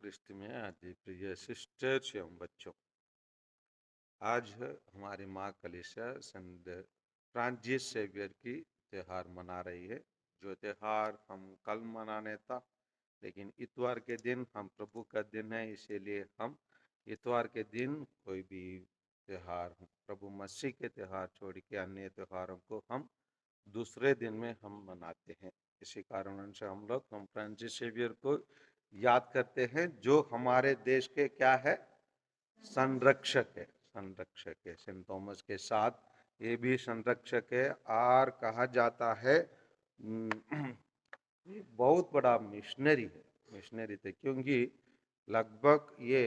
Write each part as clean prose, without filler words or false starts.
क्रिस्त में अति प्रिय सिस्टर्स एवं बच्चों, आज हमारी माँ कलीसिया संत फ्रांसिस सेवियर की त्योहार मना रही है। जो त्योहार हम कल मनाने था, लेकिन इतवार के दिन हम प्रभु का दिन है, इसीलिए हम इतवार के दिन कोई भी त्योहार प्रभु मसीह के त्योहार छोड़ के अन्य त्योहारों को हम दूसरे दिन में हम मनाते हैं। इसी कारण से हम फ्रांसिस सेवियर को याद करते हैं, जो हमारे देश के क्या है, संरक्षक है सेंट थॉमस के साथ ये भी संरक्षक है। और कहा जाता है ये बहुत बड़ा मिशनरी थे, क्योंकि लगभग ये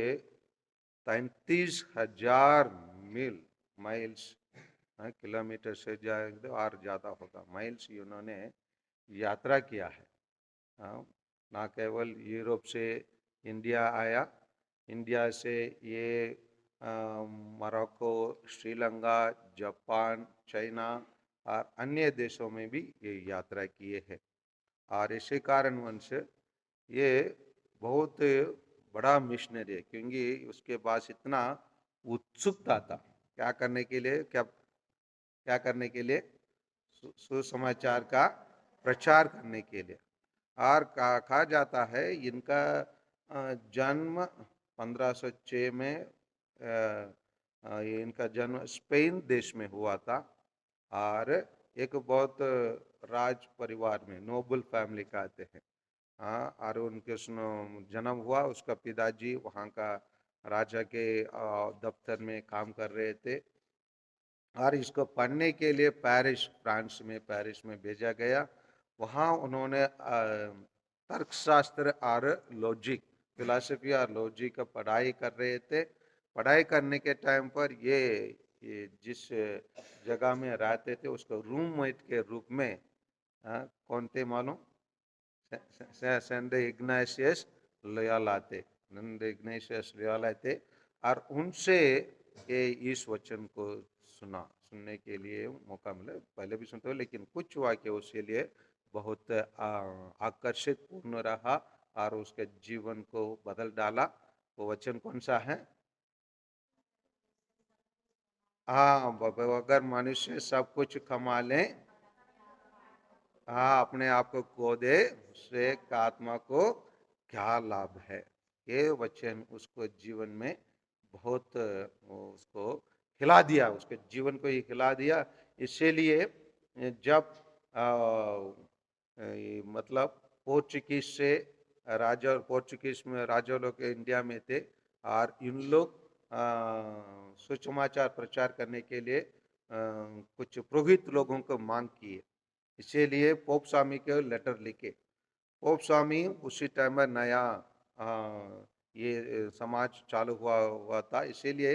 33,000 मील माइल्स किलोमीटर से और ज़्यादा होगा माइल्स उन्होंने यात्रा किया है। ना केवल यूरोप से इंडिया आया, इंडिया से ये मोरक्को, श्रीलंका, जापान, चाइना और अन्य देशों में भी ये यात्रा किए हैं। और इसी कारणवश ये बहुत बड़ा मिशनरी है, क्योंकि उसके पास इतना उत्सुकता था क्या करने के लिए, क्या करने के लिए, सुसमाचार का प्रचार करने के लिए। और कहा जाता है इनका जन्म 1506 में इनका जन्म स्पेन देश में हुआ था। और एक बहुत राज परिवार में, नोबल फैमिली कहते हैं। हाँ, और उनके जन्म हुआ, उसका पिताजी वहाँ का राजा के दफ्तर में काम कर रहे थे। और इसको पढ़ने के लिए फ्रांस में पेरिस में भेजा गया। वहाँ उन्होंने तर्कशास्त्र और लॉजिक, फिलॉसफी और लॉजिक का पढ़ाई कर रहे थे। पढ़ाई करने के टाइम पर ये जिस जगह में रहते थे उसको रूममेट के रूप में कौन थे मालूम? सेंट इग्नाशियस लोयोला थे। सेंट इग्नाशियस लोयोला थे। और उनसे ये इस वचन को सुनने के लिए मौका मिला। पहले भी सुनते हो, लेकिन कुछ वाक्य उसके लिए बहुत आकर्षित पूर्ण रहा और उसके जीवन को बदल डाला। वो वचन कौन सा है? हाँ, अगर मनुष्य सब कुछ कमा ले, हाँ, अपने आप को खो दे, उससे आत्मा को क्या लाभ है। ये वचन उसको जीवन में बहुत उसको हिला दिया, उसके जीवन को ही हिला दिया। इसीलिए जब मतलब पोर्चुगीज से राजा, पोर्चुगीज में राजा लोग इंडिया में थे और इन लोग सुसमाचार प्रचार करने के लिए कुछ पुरोहित लोगों को मांग की। इसीलिए पोप स्वामी के लेटर लिखे। पोप स्वामी उसी टाइम में नया ये समाज चालू हुआ था, इसीलिए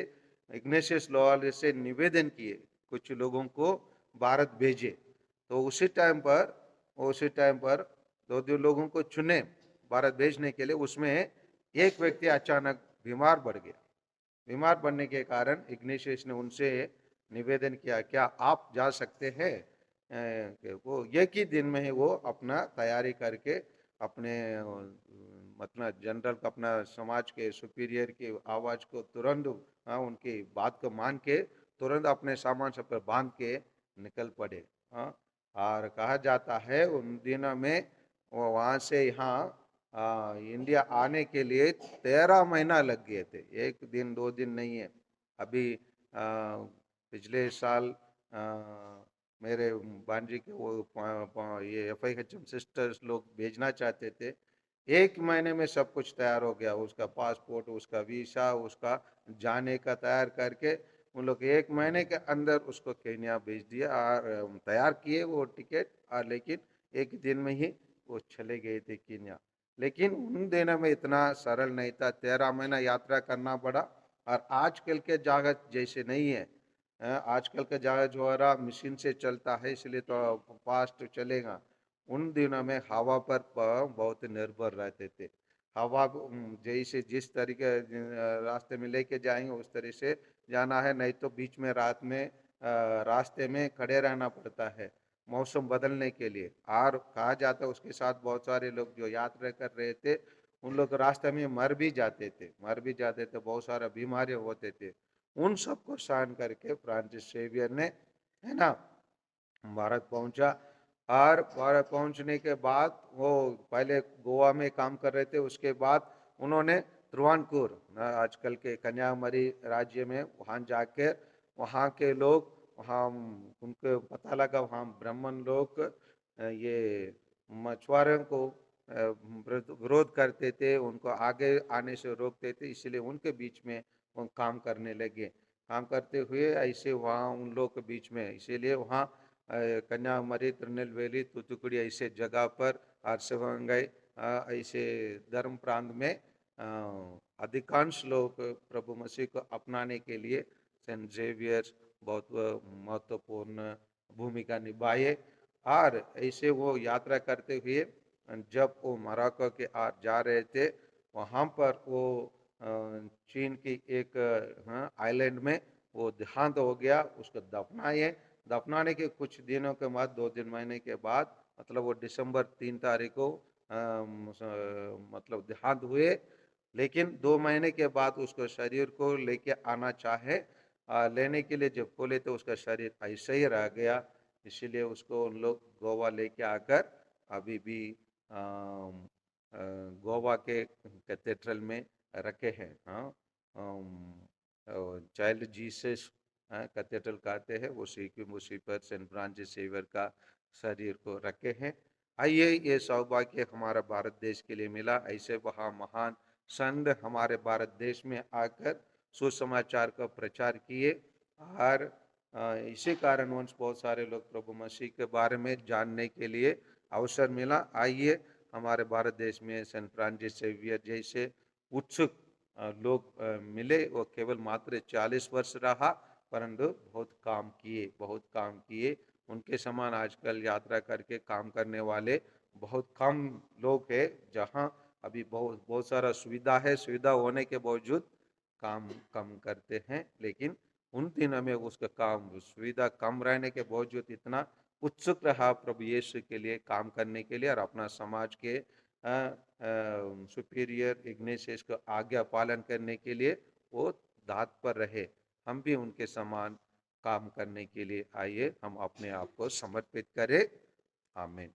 इग्नेशियस लोयोला से निवेदन किए कुछ लोगों को भारत भेजे। तो उसी टाइम पर दो लोगों को चुने भारत भेजने के लिए। उसमें एक व्यक्ति अचानक बीमार पड़ गया। बीमार पड़ने के कारण इग्नेशियस ने उनसे निवेदन किया, क्या आप जा सकते हैं? वो एक ही दिन में ही वो अपना तैयारी करके अपने मतलब जनरल का, अपना समाज के सुपीरियर की आवाज को तुरंत उनकी बात को मान के तुरंत अपने सामान सब पर बांध के निकल पड़े। और कहा जाता है उन दिनों में वो वहाँ से यहाँ इंडिया आने के लिए 13 महीना लग गए थे। एक दिन 2 दिन नहीं है। अभी पिछले साल मेरे भांजी के वो ये FIHM सिस्टर्स लोग भेजना चाहते थे। 1 महीने में सब कुछ तैयार हो गया, उसका पासपोर्ट, उसका वीसा, उसका जाने का तैयार करके उन लोग 1 महीने के अंदर उसको केन्या भेज दिया और तैयार किए वो टिकट। और लेकिन एक दिन में ही वो चले गए थे केन्या। लेकिन उन दिनों में इतना सरल नहीं था, 13 महीना यात्रा करना पड़ा। और आजकल के जहाज जैसे नहीं है। आजकल का जहाज वगैरह मशीन से चलता है, इसलिए तो फास्ट चलेगा। उन दिनों में हवा पर बहुत निर्भर रहते थे। हवा जैसे जिस तरीके रास्ते में लेके जाएंगे उस तरह से जाना है, नहीं तो बीच में रात में रास्ते में खड़े रहना पड़ता है मौसम बदलने के लिए। और कहा जाता है उसके साथ बहुत सारे लोग जो यात्रा कर रहे थे उन लोग रास्ते में मर भी जाते थे, बहुत सारा बीमारी होते थे। उन सबको सहन करके फ्रांसिस सेवियर ने, है ना, भारत पहुंचा। और भारत पहुंचने के बाद वो पहले गोवा में काम कर रहे थे, उसके बाद उन्होंने त्रिवानकुर, आजकल के कन्याकुमारी राज्य में, वहाँ जाकर वहाँ के लोग, वहाँ उनको पता लगा वहाँ ब्राह्मण लोग ये मछुआरों को विरोध करते थे, उनको आगे आने से रोकते थे, इसलिए उनके बीच में वो काम करने लगे। काम करते हुए ऐसे वहाँ उन लोग के बीच में, इसीलिए वहाँ कन्याकुमारी, तिरुनेलवेली, तूतुकुड़ी ऐसे जगह पर, आरसवंगई ऐसे धर्म प्रांत में अधिकांश लोग प्रभु मसीह को अपनाने के लिए सेंट जेवियर बहुत महत्वपूर्ण भूमिका निभाए। और ऐसे वो यात्रा करते हुए जब वो मोरक्को के जा रहे थे, वहाँ पर वो चीन की एक आइलैंड में वो देहांत हो गया, उसको दफनाए। दफनाने के कुछ दिनों के बाद, 2 दिन महीने के बाद, मतलब वो दिसंबर 3 तारीख को मतलब देहांत हुए। लेकिन 2 महीने के बाद उसको शरीर को लेके आना चाहे, लेने के लिए जब बोले तो उसका शरीर ऐसे ही रह गया। इसीलिए उसको उन लोग गोवा लेके आकर अभी भी गोवा के कैथेड्रल में रखे हैं। हाँ, चाइल्ड जीसस कैथेड्रल कहते हैं, उसी पर सेंट फ्रांसिस सेवियर का शरीर को रखे हैं। आइए, ये सौभाग्य हमारा भारत देश के लिए मिला, ऐसे वहाँ महान संत हमारे भारत देश में आकर सुसमाचार का प्रचार किए। और इसी कारणवश बहुत सारे लोग प्रभु मसीह के बारे में जानने के लिए अवसर मिला। आइए, हमारे भारत देश में सेंट फ्रांसिस सेवियर जैसे उत्सुक लोग मिले। वो केवल मात्र 40 वर्ष रहा, परंतु बहुत काम किए। उनके समान आजकल यात्रा करके काम करने वाले बहुत कम लोग हैं। जहाँ अभी बहुत बहुत सारा सुविधा है, सुविधा होने के बावजूद काम कम करते हैं। लेकिन उन दिनों में उसका काम, सुविधा कम रहने के बावजूद इतना उत्सुक रहा प्रभु यीशु के लिए काम करने के लिए, और अपना समाज के सुपीरियर इग्नेशियस को आज्ञा पालन करने के लिए वो धात पर रहे। हम भी उनके समान काम करने के लिए आइए हम अपने आप को समर्पित करें। आमीन।